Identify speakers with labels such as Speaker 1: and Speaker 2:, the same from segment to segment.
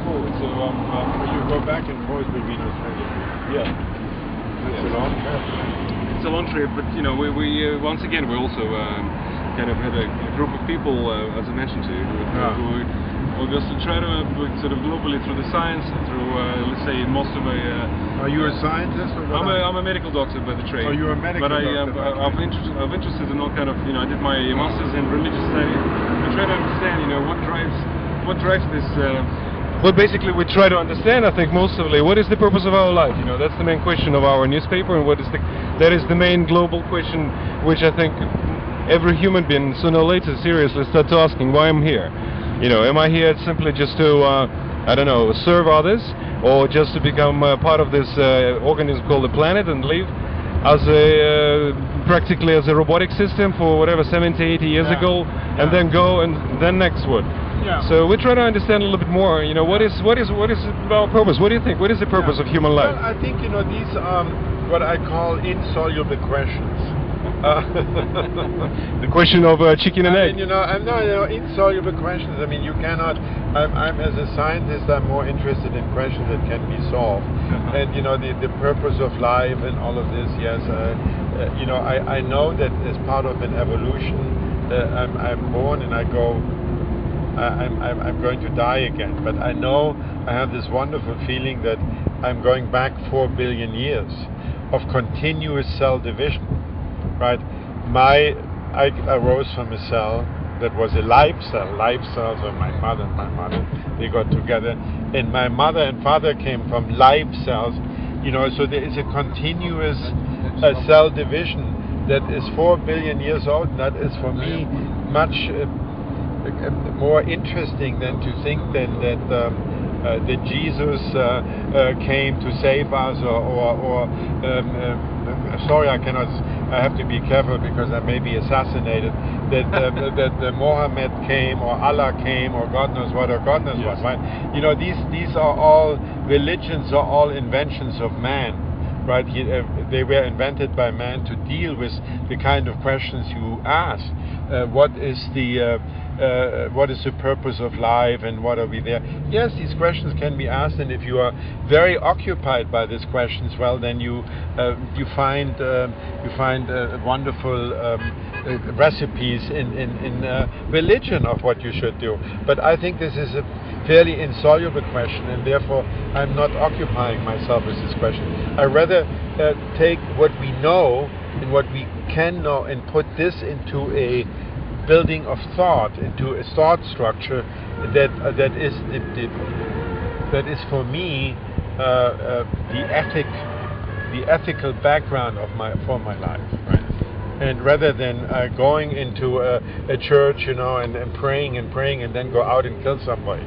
Speaker 1: cool. So you go back and forth between Australia.
Speaker 2: Yeah.
Speaker 1: It's a long trip.
Speaker 2: It's a long trip, but you know, we once again we also kind of had a group of people, as I mentioned to you, who just try to sort of globally through the science, through let's say most of a.
Speaker 1: Are you a scientist or what?
Speaker 2: I'm a medical doctor by the trade.
Speaker 1: Oh, you're a medical doctor.
Speaker 2: But I'm interested in all kind of, you know, I did my masters in religious study. I try to understand, you know, what drives this. Well, basically, we try to understand, I think, mostly, what is the purpose of our life? You know, that's the main question of our newspaper, and that is the main global question, which I think every human being sooner or later seriously starts asking, why I'm here. You know, am I here simply just to, I don't know, serve others, or just to become part of this organism called the planet and live as a practically as a robotic system for whatever 70, 80 years ago, and then go and then next one.
Speaker 1: Yeah.
Speaker 2: So we try to understand a little bit more. You know, what is our purpose? What do you think? What is the purpose of human life?
Speaker 1: Well, I think, you know, these are what I call insoluble questions.
Speaker 2: The question of chicken and egg.
Speaker 1: You know, insoluble questions. I mean, you cannot. I'm as a scientist, I'm more interested in questions that can be solved. And you know, the purpose of life and all of this. Yes, you know, I know that as part of an evolution, I'm born and I go. I'm going to die again. But I know I have this wonderful feeling that I'm going back 4 billion years of continuous cell division. Right, I arose from a cell that was a live cell. Live cells of my mother and my mother, they got together, and my mother and father came from live cells. You know, so there is a continuous cell division that is 4 billion years old. And that is for me much more interesting than to think then that Jesus came to save us, or sorry, I have to be careful because I may be assassinated. That Mohammed came, or Allah came, or God knows what, or God knows what. Right? You know, these are all religions, are all inventions of man. Right? They were invented by man to deal with the kind of questions you ask. What is the purpose of life, and what are we there? Yes, these questions can be asked, and if you are very occupied by these questions, well, then you find wonderful recipes in religion of what you should do. But I think this is a fairly insoluble question, and therefore I'm not occupying myself with this question. I rather take what we know and what we can know and put this into a building of thought, into a thought structure that is for me the ethical background of my life. Right? And rather than going into a church, you know, and praying and then go out and kill somebody,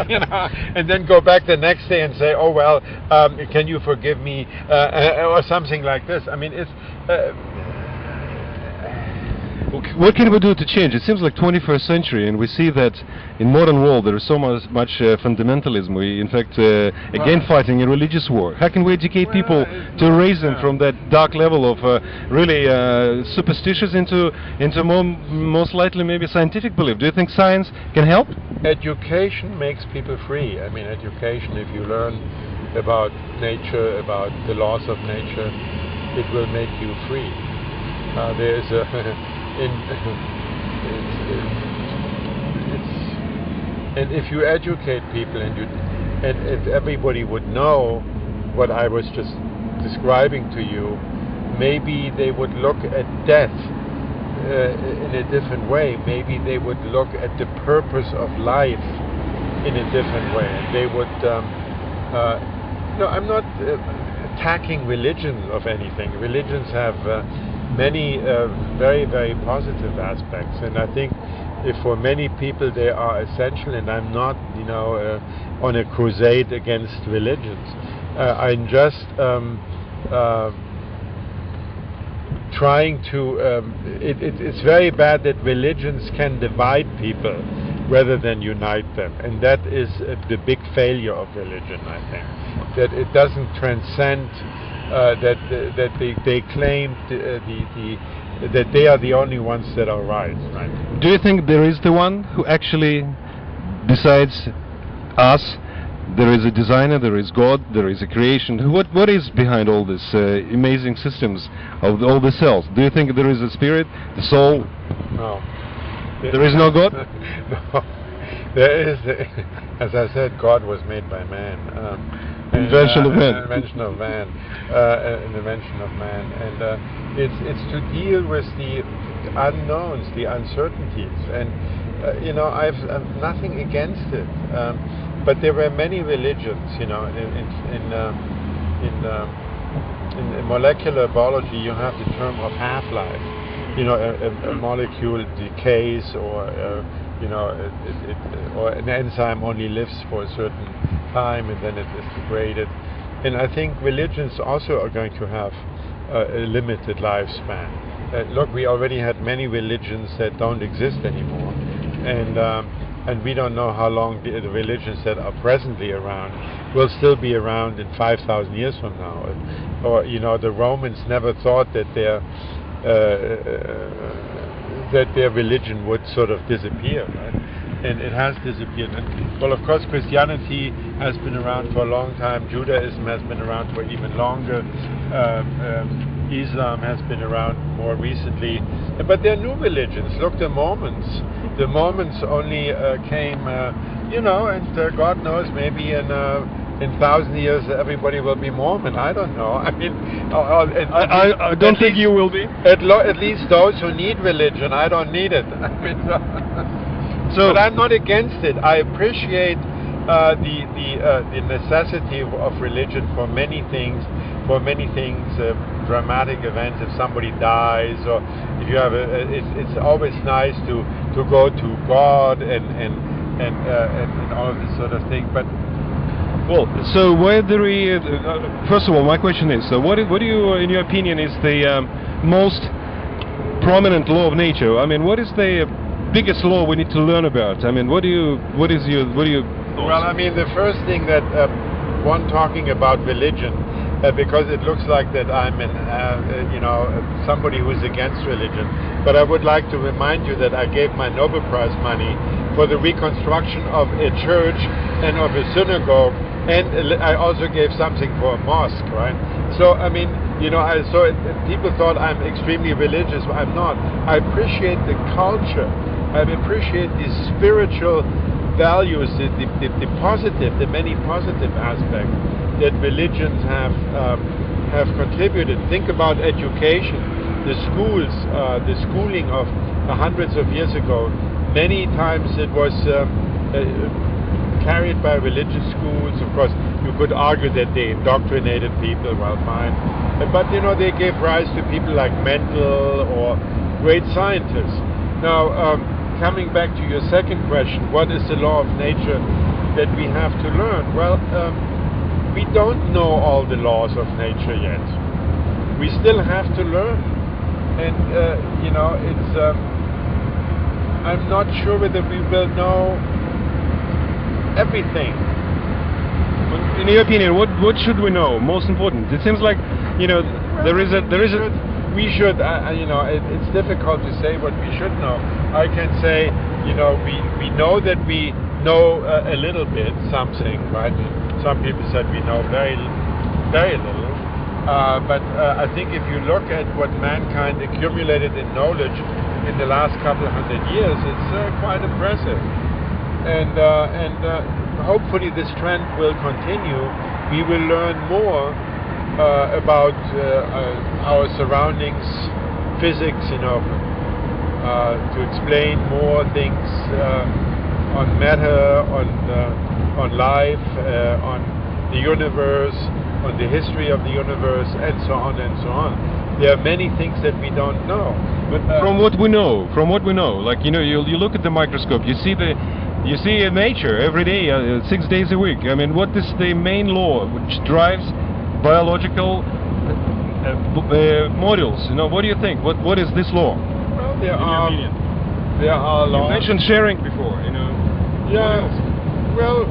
Speaker 1: you know, and then go back the next day and say, oh well, can you forgive me, or something like this. I mean, it's.
Speaker 2: What can we do to change? It seems like 21st century, and we see that in modern world there is so much fundamentalism. We, in fact, again fighting a religious war. How can we educate people to raise them from that dark level of really superstitious into most likely maybe scientific belief? Do you think science can help?
Speaker 1: Education makes people free. I mean, education, if you learn about nature, about the laws of nature, it will make you free. There is a and if you educate people and everybody would know what I was just describing to you, maybe they would look at death in a different way. Maybe they would look at the purpose of life in a different way. And they would. No, I'm not attacking religion of anything. Religions have many very, very positive aspects, and I think if for many people they are essential, and I'm not, you know, on a crusade against religions. I'm just trying to it's very bad that religions can divide people rather than unite them, and that is the big failure of religion, I think, that it doesn't transcend that they claim that they are the only ones that are right.
Speaker 2: Do you think there is the one who actually decides us, there is a designer, there is God, there is a creation. What is behind all this amazing systems of all the cells? Do you think there is a spirit, the soul?
Speaker 1: No.
Speaker 2: There is no God?
Speaker 1: No. There is, as I said, God was made by man.
Speaker 2: Invention of man.
Speaker 1: Invention of man. An invention of man. And it's to deal with the unknowns, the uncertainties. And you know, I've nothing against it. But there were many religions, you know, in molecular biology you have the term of half-life. You know, a molecule decays, or you know, or an enzyme only lives for a certain time and then it is degraded. And I think religions also are going to have a limited lifespan. Look, we already had many religions that don't exist anymore, and we don't know how long the religions that are presently around will still be around in 5,000 years from now. Or you know, the Romans never thought that their religion would sort of disappear, right? And it has disappeared. And, well, of course, Christianity has been around for a long time. Judaism has been around for even longer. Islam has been around more recently. But there are new religions. Look, the Mormons. The Mormons only came, you know, and God knows, maybe in 1,000 years everybody will be Mormon. I don't know. I mean,
Speaker 2: I don't think you will be.
Speaker 1: At least those who need religion. I don't need it. I mean, but I'm not against it. I appreciate the necessity of religion for many things. For many things, dramatic events. If somebody dies, or if you have it's always nice to go to God and all of this sort of thing. But
Speaker 2: well, so where do we? First of all, my question is: so what do you, in your opinion, is the most prominent law of nature? I mean, what is the biggest law we need to learn about? I mean, what do you?
Speaker 1: Well, I mean, the first thing that one talking about religion. Because it looks like that I'm you know, somebody who's against religion. But I would like to remind you that I gave my Nobel Prize money for the reconstruction of a church and of a synagogue, and I also gave something for a mosque, right? So, I mean, you know, people thought I'm extremely religious. I'm not. I appreciate the culture. I appreciate the spiritual values, the positive, the many positive aspects that religions have contributed. Think about education, the schools, the schooling of hundreds of years ago. Many times it was carried by religious schools. Of course, you could argue that they indoctrinated people, well, fine. But you know, they gave rise to people like Mendel or great scientists. Now, coming back to your second question, what is the law of nature that we have to learn? Well, we don't know all the laws of nature yet. We still have to learn, and you know, it's. I'm not sure whether we will know everything.
Speaker 2: In your opinion, what should we know? Most important. It seems like, you know, well,
Speaker 1: we should. You know, it's difficult to say what we should know. I can say, you know, we know that we know a little bit something, right? Some people said we know very, very little. But I think if you look at what mankind accumulated in knowledge in the last couple of 100 years, it's quite impressive. And hopefully this trend will continue. We will learn more about our surroundings, physics, you know, to explain more things on matter, on life, on the universe, on the history of the universe, and so on and so on. There are many things that we don't know.
Speaker 2: But from what we know, like, you know, you look at the microscope, you see nature every day, 6 days a week. I mean, what is the main law which drives biological modules? You know, what do you think? What is this law?
Speaker 1: Well, there are laws.
Speaker 2: You mentioned sharing before, you know.
Speaker 1: Yeah. Well,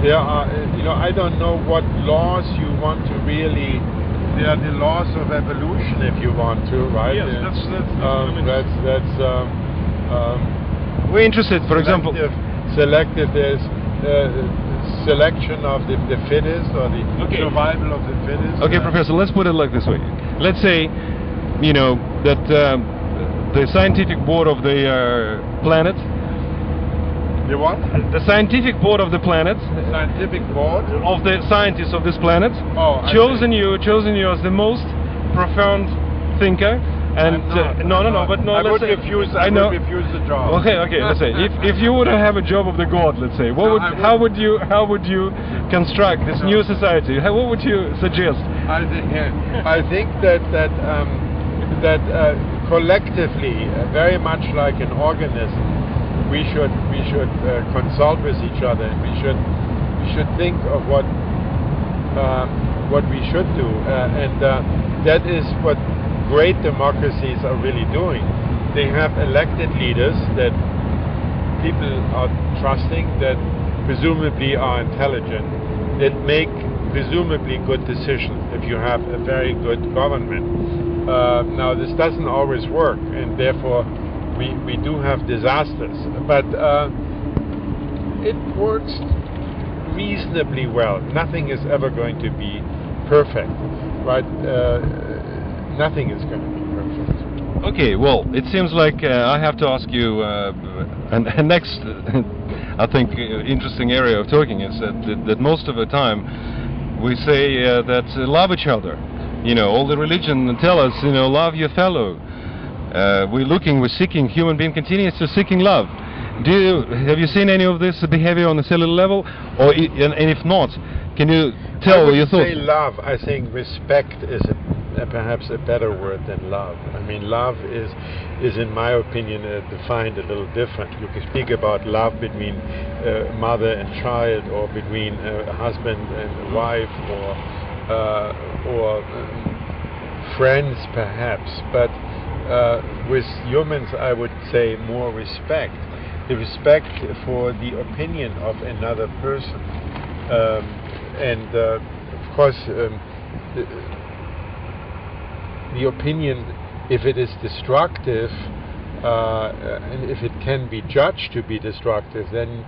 Speaker 1: there are, you know, I don't know what laws you want to really. There are the laws of evolution, if you want to, right?
Speaker 2: Yes, that's We're interested, for example.
Speaker 1: Selective. There's selection of the fittest, or the survival of the fittest.
Speaker 2: Okay, Professor, let's put it like this way. Let's say, you know, that the scientific board of the planet.
Speaker 1: The what?
Speaker 2: The scientific board of the planet.
Speaker 1: Scientific board
Speaker 2: of the scientists of this planet. Chosen you as the most profound thinker. And no.
Speaker 1: I would refuse the job.
Speaker 2: Okay. Let's say if you would have a job of the god, let's say, how would you construct this new society? What would you suggest?
Speaker 1: I think that collectively, very much like an organism, we should consult with each other, and we should think of what we should do, and that is what great democracies are really doing. They have elected leaders that people are trusting, that presumably are intelligent, that make presumably good decisions if you have a very good government. Now this doesn't always work, and therefore we do have disasters, but it works reasonably well. Nothing is ever going to be perfect, right? Nothing is going to be perfect.
Speaker 2: Okay, well, it seems like I have to ask you a next, I think, interesting area of talking is that most of the time we say that love each other. You know, all the religion tell us, you know, love your fellow. We're seeking, human being continues to seeking love. Have you seen any of this behavior on the cellular level? Or and if not, can you tell your thoughts?
Speaker 1: I would say love. I think respect is perhaps a better word than love. I mean, love is in my opinion defined a little different. You can speak about love between mother and child, or between a husband and a wife, or friends perhaps, but with humans I would say more respect. The respect for the opinion of another person, and of course the opinion, if it is destructive, and if it can be judged to be destructive, then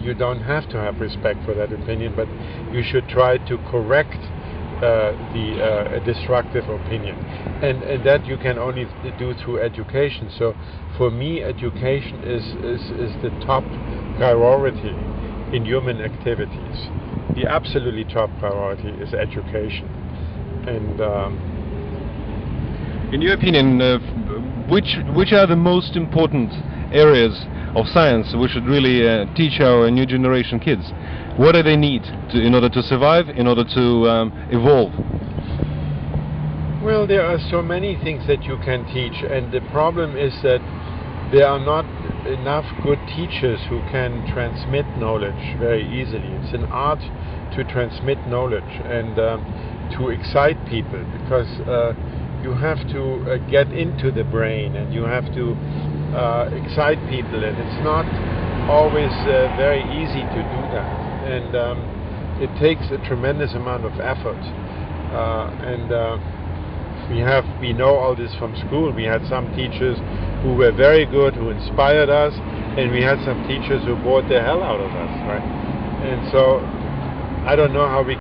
Speaker 1: you don't have to have respect for that opinion, but you should try to correct the destructive opinion, and that you can only do through education. So for me, education is the top priority in human activities. The absolutely top priority is education. And
Speaker 2: in your opinion, which are the most important areas of science we should really teach our new generation kids? What do they need in order to survive, in order to evolve?
Speaker 1: Well, there are so many things that you can teach, and the problem is that there are not enough good teachers who can transmit knowledge very easily. It's an art to transmit knowledge and to excite people, because you have to get into the brain, and you have to excite people, and it's not always very easy to do that, and it takes a tremendous amount of effort, and we know all this from school. We had some teachers who were very good, who inspired us, and we had some teachers who bored the hell out of us, right? And so I don't know how we